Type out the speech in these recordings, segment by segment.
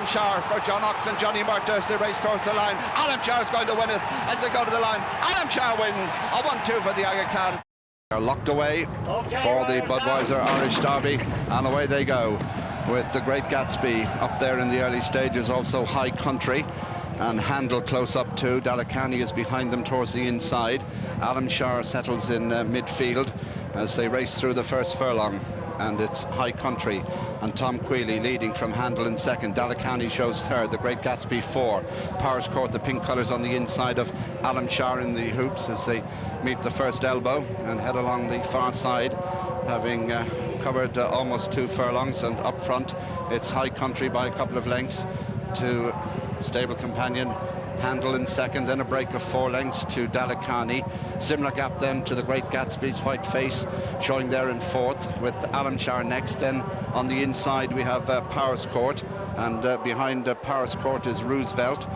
Alan for John Ox and Johnny Murta as they race towards the line. Alan is going to win it as they go to the line. Alan wins a 1-2 for the Aga Khan. They're locked away for the Budweiser Irish Derby, and away they go with the Great Gatsby up there in the early stages, also High Country and Handel close up too. Dalakani is behind them towards the inside. Alan settles in midfield as they race through the first furlong, and it's High Country and Tom Queally leading from Handel in second. Dalakani shows third, the Great Gatsby 4. Powers Court, the pink colours on the inside of Alan in the hoops as they meet the first elbow and head along the far side, having covered almost 2 furlongs, and up front it's High Country by a couple of lengths to stable companion Handel in second, then a break of 4 lengths to Dalakani. Similar gap then to the Great Gatsby's White Face, showing there in fourth, with Alan next. Then on the inside we have Powers Court, and behind Powers Court is Roosevelt.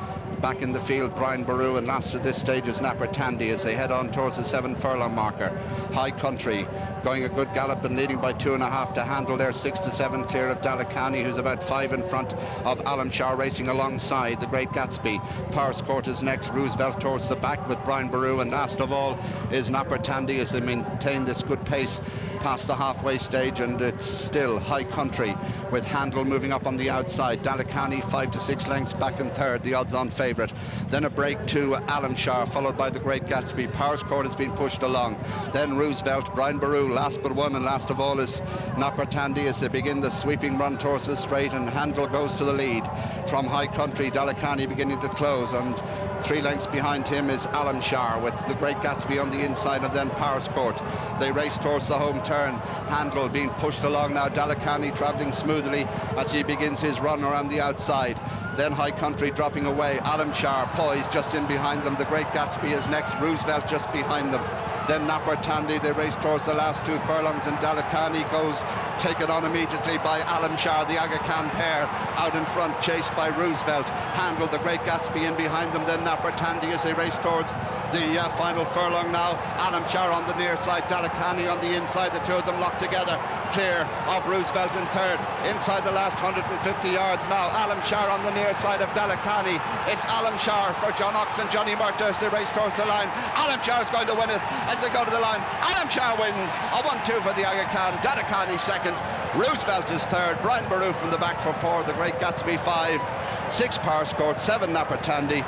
Back in the field, Brian Boru, and last at this stage is Napper Tandy as they head on towards the 7 furlong marker. High Country going a good gallop and leading by 2.5 to Handel there, 6 to 7 clear of Dalakani, who's about 5 in front of Alan racing alongside the Great Gatsby. Powers Court is next, Roosevelt towards the back with Brian Boru, and last of all is Napper Tandy as they maintain this good pace past the halfway stage, and it's still High Country with Handel moving up on the outside. Dalakani 5 to 6 lengths back in third, the odds-on favourite. Then a break to Alan followed by the Great Gatsby. Powers Court has been pushed along. Then Roosevelt, Brian Boru last but one, and last of all is Napper Tandy as they begin the sweeping run towards the straight, and Handel goes to the lead from High Country. Dalakani beginning to close, and 3 lengths behind him is Alan with the Great Gatsby on the inside, and then Powers Court. They race towards the home turn. Handel being pushed along now. Dalakani travelling smoothly as he begins his run around the outside. Then High Country dropping away. Alan poised just in behind them. The Great Gatsby is next. Roosevelt just behind them. Then Napper Tandy. They race towards the last 2 furlongs, and Dalakani goes taken on immediately by Alan the Aga Khan pair out in front, chased by Roosevelt. Handel, the Great Gatsby in behind them. Then Napper Tandy as they race towards the final furlong now. Alan on the near side, Dalakani on the inside, the two of them locked together, clear of Roosevelt in third. Inside the last 150 yards now, Alan on the near side of Dalakani. It's Alan for John Ox and Johnny Murta as they race towards the line. Alan is going to win it as they go to the line. Alan wins a 1-2 for the Aga Khan. Dalakani second, Roosevelt is third, Brian Boru from the back for 4, the Great Gatsby 5, 6 Powers Court, 7 Napper Tandy,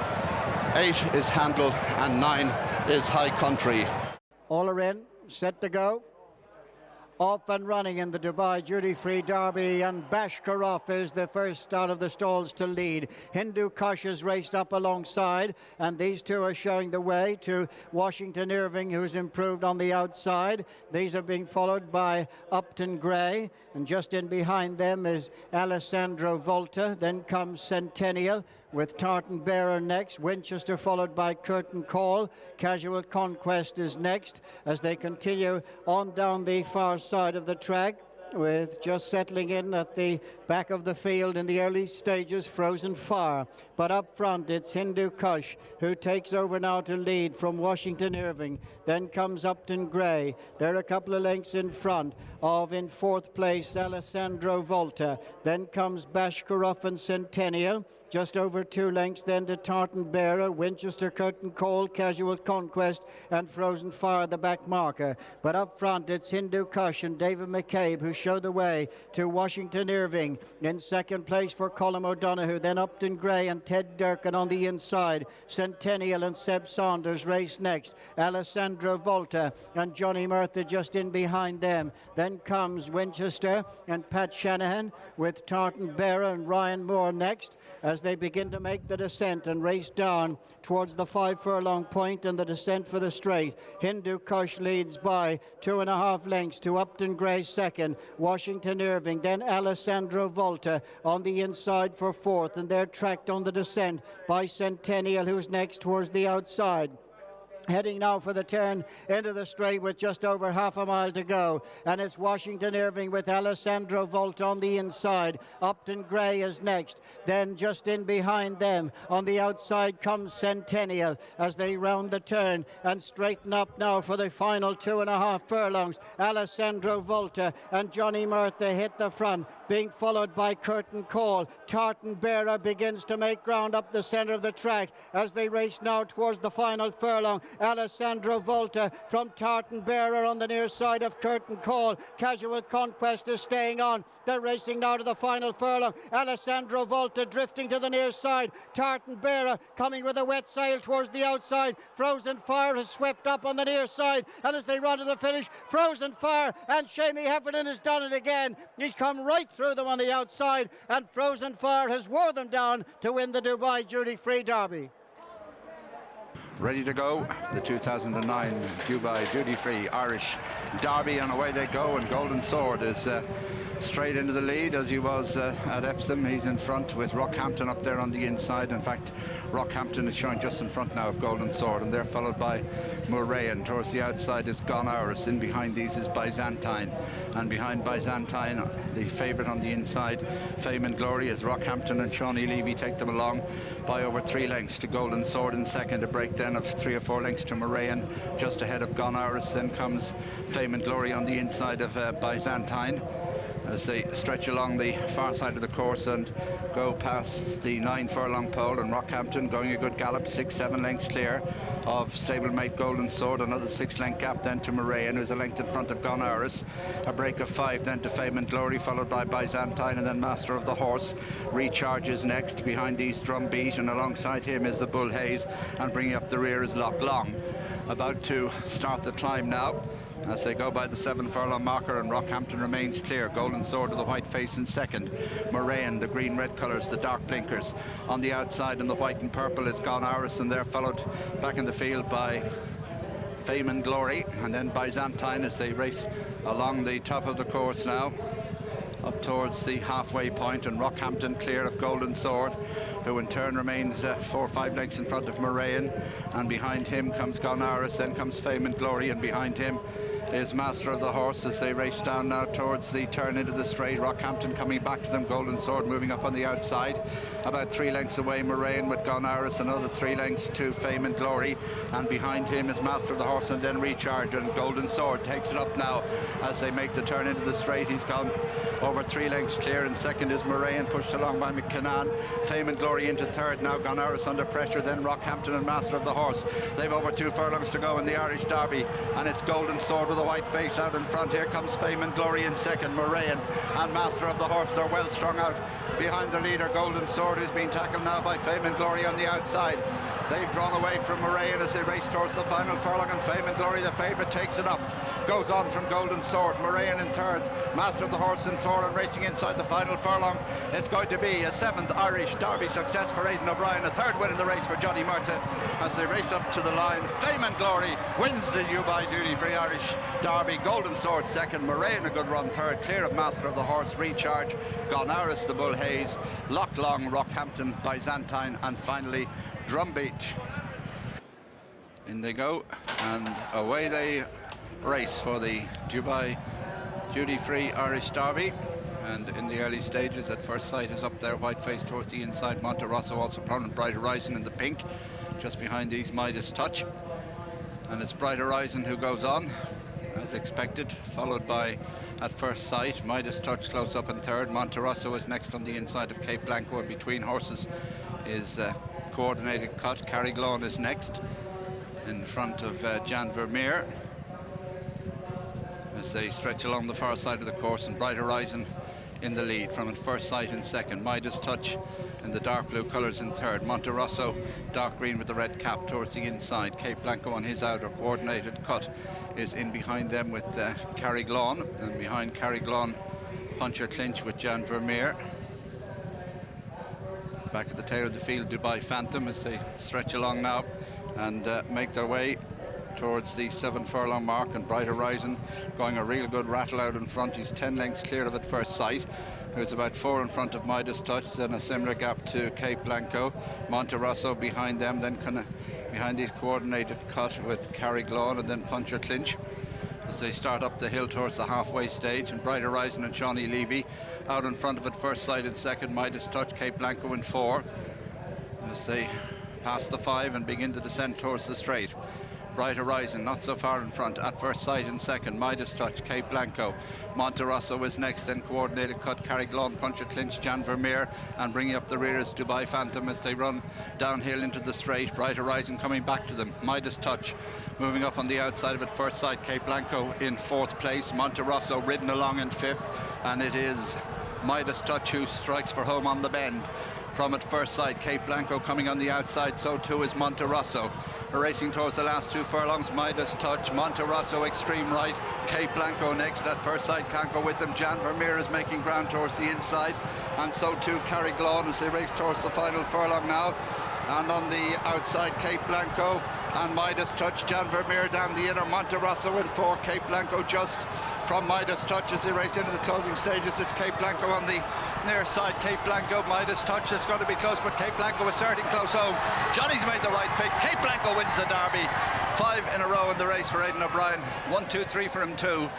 8 is Handel, and 9 is High Country. All are in, set to go. Off and running in the Dubai Duty-Free Derby, and Bashkarov is the first out of the stalls to lead. Hindu Kush is raced up alongside, and these two are showing the way to Washington Irving, who's improved on the outside. These are being followed by Upton Gray, and just in behind them is Alessandro Volta. Then comes Centennial with Tartan Bearer next. Winchester followed by Curtain Call. Casual Conquest is next as they continue on down the far side of the track, with just settling in at the back of the field in the early stages, Frozen Fire. But up front, it's Hindu Kush who takes over now to lead from Washington Irving. Then comes Upton Gray. They're a couple of lengths in front of, in 4th place, Alessandro Volta. Then comes Bashkarov and Centennial. Just over 2 lengths then to Tartan Bearer, Winchester, Curtain Call, Casual Conquest, and Frozen Fire, the back marker. But up front, it's Hindu Kush and David McCabe who show the way to Washington Irving. In 2nd place for Colm O'Donoghue, then Upton Gray and Ted Durkin on the inside. Centennial and Seb Saunders race next. Alessandro Volta and Johnny Murtha just in behind them. Then comes Winchester and Pat Shanahan with Tartan Bearer and Ryan Moore next as they begin to make the descent and race down towards the 5 furlong point and the descent for the straight. Hindu Kush leads by 2.5 lengths to Upton Gray second, Washington Irving, then Alessandro Volta on the inside for 4th, and they're tracked on the descent by Centennial, who's next towards the outside. Heading now for the turn into the straight with just over half a mile to go, and it's Washington Irving with Alessandro Volta on the inside. Upton Gray is next, then just in behind them on the outside comes Centennial as they round the turn and straighten up now for the final 2.5 furlongs. Alessandro Volta and Johnny Murtha hit the front. being followed by Curtain Call. Tartan Bearer begins to make ground up the centre of the track as they race now towards the final furlong. Alessandro Volta from Tartan Bearer on the near side of Curtain Call. Casual Conquest is staying on. They're racing now to the final furlong. Alessandro Volta drifting to the near side. Tartan Bearer coming with a wet sail towards the outside. Frozen Fire has swept up on the near side, and as they run to the finish, Frozen Fire and Shamey Heffernan has done it again. He's come right through them on the outside, and Frozen Fire has wore them down to win the Dubai Duty Free Derby. Ready to go, the 2009 Dubai Duty Free Irish Derby, and away they go, and Golden Sword is straight into the lead as he was at Epsom. He's in front with Rockhampton up there on the inside. In fact, Rockhampton is showing just in front now of Golden Sword, and they're followed by Moraine. Towards the outside is Gone Hours. In behind these is Byzantine, and behind Byzantine, the favourite on the inside, Fame and Glory, as Rockhampton and Shawnee Levy take them along by over 3 lengths to Golden Sword in second. A break then of 3 or 4 lengths to Moraine, just ahead of Gone Hours. Then comes Fame and Glory on the inside of Byzantine, as they stretch along the far side of the course and go past the 9 furlong pole, and Rockhampton going a good gallop, 6-7 lengths clear of stablemate Golden Sword. Another 6-length gap then to Moraine, who's a length in front of Gone Hours. A break of 5 then to Fame and Glory, followed by Byzantine, and then Master of the Horse recharges next. Behind these Drumbeat, and alongside him is the Bull Hayes, and bringing up the rear is Loch Long, about to start the climb now as they go by the 7 furlong marker, and Rockhampton remains clear. Golden Sword with the white face in second. Moraine, the green-red colours, the dark blinkers. On the outside in the white and purple is Gone Hours, and they're followed back in the field by Fame and Glory, and then Byzantine as they race along the top of the course now up towards the halfway point, and Rockhampton clear of Golden Sword, who in turn remains 4 or 5 lengths in front of Moraine, and behind him comes Gone Hours, then comes Fame and Glory, and behind him is Master of the Horse as they race down now towards the turn into the straight. Rockhampton coming back to them, Golden Sword moving up on the outside, about 3 lengths away Moraine with Gone Hours, another 3 lengths to Fame and Glory, and behind him is Master of the Horse, and then Recharge, and Golden Sword takes it up now as they make the turn into the straight. He's gone over 3 lengths clear. In second is Moraine, pushed along by McKinnon. Fame and Glory into third now, Gone Hours under pressure, then Rockhampton and Master of the Horse. They've over 2 furlongs to go in the Irish Derby, and it's Golden Sword with a white face out in front. Here comes Fame and Glory in second. Moraine and Master of the Horse, they're well strung out behind the leader Golden Sword, who's been tackled now by Fame and Glory on the outside. They've drawn away from Moraine as they race towards the final furlong, and Fame and Glory, the favourite, takes it up, goes on from Golden Sword. Moraine in third, Master of the Horse in four, and racing inside the final furlong, it's going to be a 7th Irish Derby success for Aidan O'Brien, a 3rd win in the race for Johnny Murtagh as they race up to the line. Fame and Glory wins the Dubai Duty Free Irish Derby. Golden Sword second, Moraine a good run third, clear of Master of the Horse, Recharge, Gone Hours, the Bull Hayes, Loch Long, Rockhampton, Byzantine, and finally Drumbeat. In they go, and away they race for the Dubai Duty Free Irish Derby. And in the early stages, at first sight is up there, white face towards the inside, Monte Rosso, also prominent, Bright Horizon in the pink. Just behind these, Midas Touch, and it's Bright Horizon who goes on as expected, followed by, at first sight, Midas Touch close up in third. Monte Rosso is next on the inside of Cape Blanco, and between horses is Coordinated Cut. Carriglone is next in front of Jan Vermeer as they stretch along the far side of the course, and Bright Horizon in the lead from at first sight in second. Midas Touch in the dark blue colours in third. Monte Rosso dark green with the red cap towards the inside. Cape Blanco on his outer. Coordinated Cut is in behind them with Carriglone, and behind Carriglone Puncher Clinch with Jan Vermeer. Back at the tail of the field, Dubai Phantom as they stretch along now and make their way towards the 7 furlong mark, and Bright Horizon going a real good rattle out in front. He's 10 lengths clear of at first sight, who's about 4 in front of Midas Touch, then a similar gap to Cape Blanco. Monte Rosso behind them, then behind these Coordinated Cut with Carriglone, and then Puncher Clinch as they start up the hill towards the halfway stage. And Bright Horizon and Shawnee Levy out in front of at first sight in second. Midas Touch, Cape Blanco in 4 as they pass the 5 and begin to descend towards the straight. Bright Horizon not so far in front. At First Sight in second. Midas Touch, Cape Blanco. Monterosso was next, then Coordinated Cut, Carriglon, Puncher Clinch, Jan Vermeer, and bringing up the rear is Dubai Phantom as they run downhill into the straight. Bright Horizon coming back to them. Midas Touch moving up on the outside of it. First Sight, Cape Blanco in fourth place. Monterosso ridden along in fifth, and it is Midas Touch who strikes for home on the bend. From at First Sight, Cape Blanco coming on the outside, so too is Monterosso. Racing towards the last 2 furlongs, Midas Touch, Monterosso extreme right, Cape Blanco next. At First Sight can't go with them. Jan Vermeer is making ground towards the inside, and so too Carriglon as they race towards the final furlong now. And on the outside, Cape Blanco and Midas Touch. Jan Vermeer down the inner, Monterosso in 4, Cape Blanco just from Midas Touch as they race into the closing stages. It's Cape Blanco on the near side. Cape Blanco, Midas Touch is going to be close, but Cape Blanco is starting close home. Johnny's made the right pick. Cape Blanco wins the Derby. 5 in a row in the race for Aidan O'Brien. 1, 2, 3 for him too.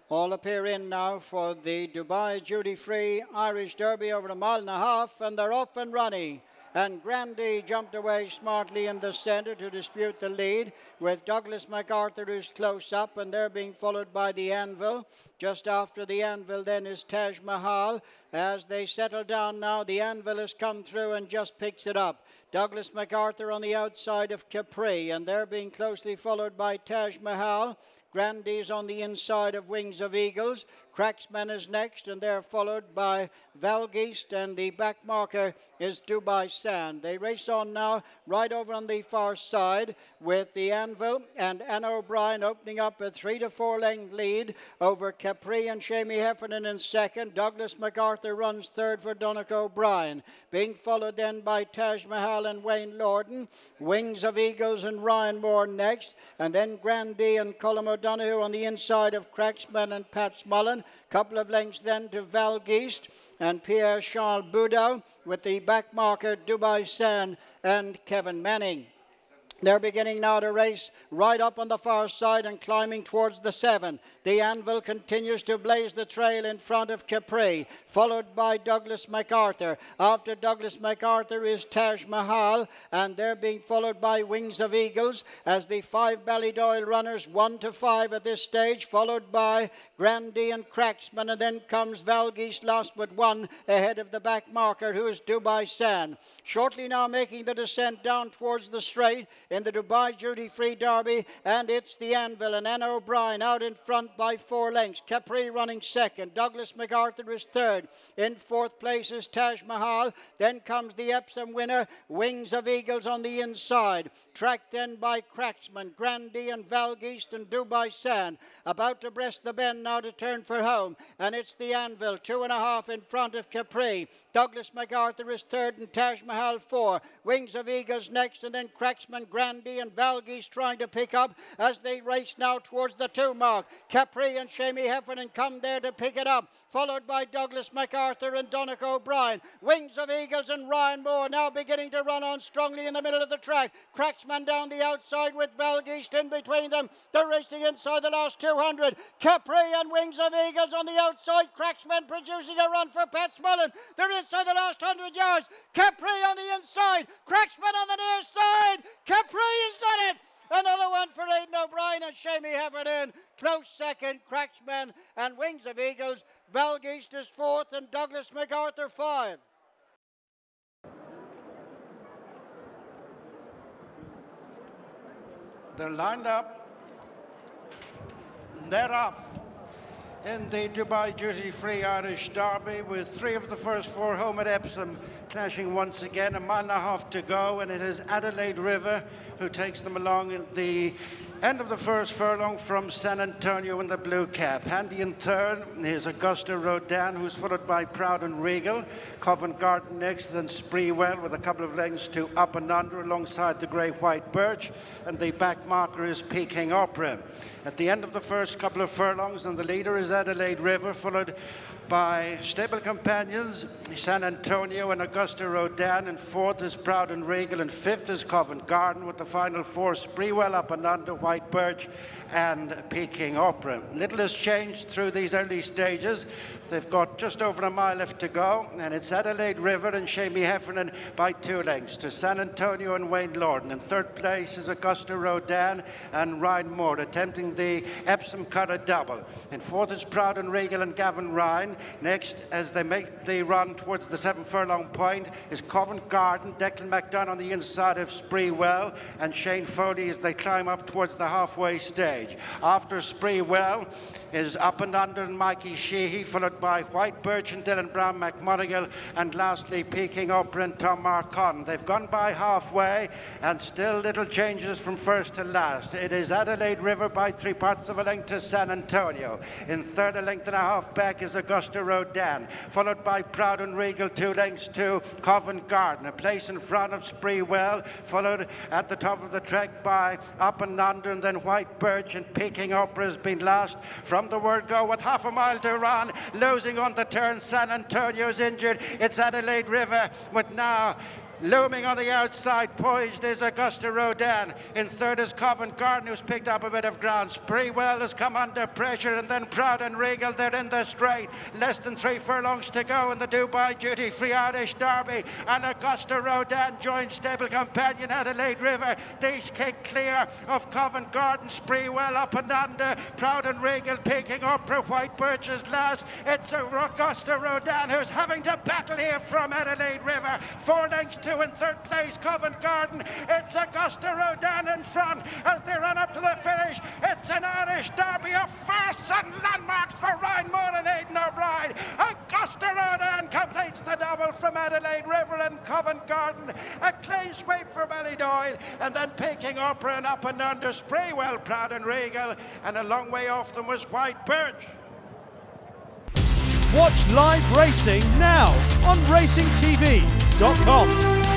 All appear in now for the Dubai duty-free Irish Derby over a mile and a half, and they're off and running. And Grandy jumped away smartly in the centre to dispute the lead, with Douglas MacArthur who's close up, and they're being followed by the Anvil. Just after the Anvil then is Taj Mahal. As they settle down now, the Anvil has come through and just picks it up. Douglas MacArthur on the outside of Capri, and they're being closely followed by Taj Mahal. Grandy's on the inside of Wings of Eagles. Cracksman is next, and they're followed by Valgeist, and the back marker is Dubai Sand. They race on now right over on the far side with the Anvil and Anna O'Brien opening up a 3 to 4 length lead over Capri and Shamie Heffernan in second. Douglas MacArthur runs third for Donnacha O'Brien, being followed then by Taj Mahal and Wayne Lorden. Wings of Eagles and Ryan Moore next, and then Grandy and Colm O'Donoghue on the inside of Cracksman and Pat Smullen. Couple of lengths then to Valgeist and Pierre-Charles Boudou, with the back marker Dubai Sand and Kevin Manning. They're beginning now to race right up on the far side and climbing towards the 7. The Anvil continues to blaze the trail in front of Capri, followed by Douglas MacArthur. After Douglas MacArthur is Taj Mahal, and they're being followed by Wings of Eagles as the 5 Ballydoyle runners 1 to 5 at this stage, followed by Grandy and Cracksman, and then comes Valgeist last but 1 ahead of the back marker, who is Dubai Sand. Shortly now making the descent down towards the straight in the Dubai duty-free Derby, and it's the Anvil and Anna O'Brien out in front by 4 lengths. Capri running second. Douglas MacArthur is third. In fourth place is Taj Mahal. Then comes the Epsom winner, Wings of Eagles on the inside. Tracked then by Cracksman, Grandy and Valgeist and Dubai Sand. About to breast the bend now to turn for home, and it's the Anvil, 2.5 in front of Capri. Douglas MacArthur is third and Taj Mahal 4. Wings of Eagles next, and then Cracksman, Grandy and Valgeist trying to pick up as they race now towards the 2 mark. Capri and Shamie Heffernan come there to pick it up, followed by Douglas MacArthur and Donnacha O'Brien. Wings of Eagles and Ryan Moore now beginning to run on strongly in the middle of the track. Cracksman down the outside with Valgeist in between them. They're racing inside the last 200. Capri and Wings of Eagles on the outside. Cracksman producing a run for Pat Smullen. They're inside the last 100 yards. Capri on the inside. Cracksman on the near side. Capri has done it. Another one for Aidan O'Brien and Shamie Heffernan. Close second, Cracksman and Wings of Eagles. Valgeist is fourth and Douglas MacArthur 5. They're lined up. They're off in the Dubai duty-free Irish Derby, with 3 of the first 4 home at Epsom clashing once again. A mile and a half to go, and it is Adelaide River who takes them along at the end of the first furlong from San Antonio in the blue cap. Handy in third is Augusta Rodin, who's followed by Proud and Regal. Covent Garden next, then Spreewell with a couple of lengths to Up and Under alongside the Grey White Birch, and the back marker is Peking Opera. At the end of the first couple of furlongs, and the leader is Adelaide River, followed by stable companions San Antonio and Augusta Rodin, and fourth is Proud and Regal, and fifth is Covent Garden, with the final 4 Spreewell, Up and Under, White Birch and Peking Opera. Little has changed through these early stages. They've got just over a mile left to go, and it's Adelaide River and Shamey Heffernan by 2 lengths to San Antonio and Wayne Lorden. In third place is Augusta Rodin and Ryan Moore attempting the Epsom Cutter double. In fourth is Proud and Regal and Gavin Ryan. Next, as they make the run towards the 7 furlong point, is Covent Garden, Declan McDonagh on the inside of Spreewell, and Shane Foley as they climb up towards the halfway stage. After Spreewell is Up and Under and Mikey Sheehy, followed by White Birch and Dylan Brown McMonigal, and lastly Peking Opera and Tom Marcon. They've gone by halfway, and still little changes from first to last. It is Adelaide River by 3 parts of a length to San Antonio. In third, a length and a half back is Augusta Rodin, followed by Proud and Regal 2 lengths to Covent Garden. A place in front of Spreewell, followed at the top of the track by Up and Under, and then White Birch, and Peking Opera has been last from the word go with half a mile to run. Losing on the turn, San Antonio's injured. It's Adelaide River, but now looming on the outside, poised is Augusta Rodin. In third is Covent Garden, who's picked up a bit of ground. Spreewell has come under pressure, and then Proud and Regal, they're in the straight. Less than 3 furlongs to go in the Dubai Duty Free Irish Derby, and Augusta Rodin joins stable companion Adelaide River. These kick clear of Covent Garden. Spreewell Up and Under, Proud and Regal, Peking Opera, White Birch is last. It's Augusta Rodin who's having to battle here from Adelaide River. 4 lengths to in third place, Covent Garden. It's Augusta Rodin in front as they run up to the finish. It's an Irish Derby of firsts and landmarks for Ryan Moore and Aidan O'Brien. Augusta Rodin completes the double from Adelaide River and Covent Garden. A clean sweep for Ballydoyle, and then Peking Opera and Up and Under, Spreewell, Proud and Regal, and a long way off them was White Birch. Watch live racing now on racingtv.com.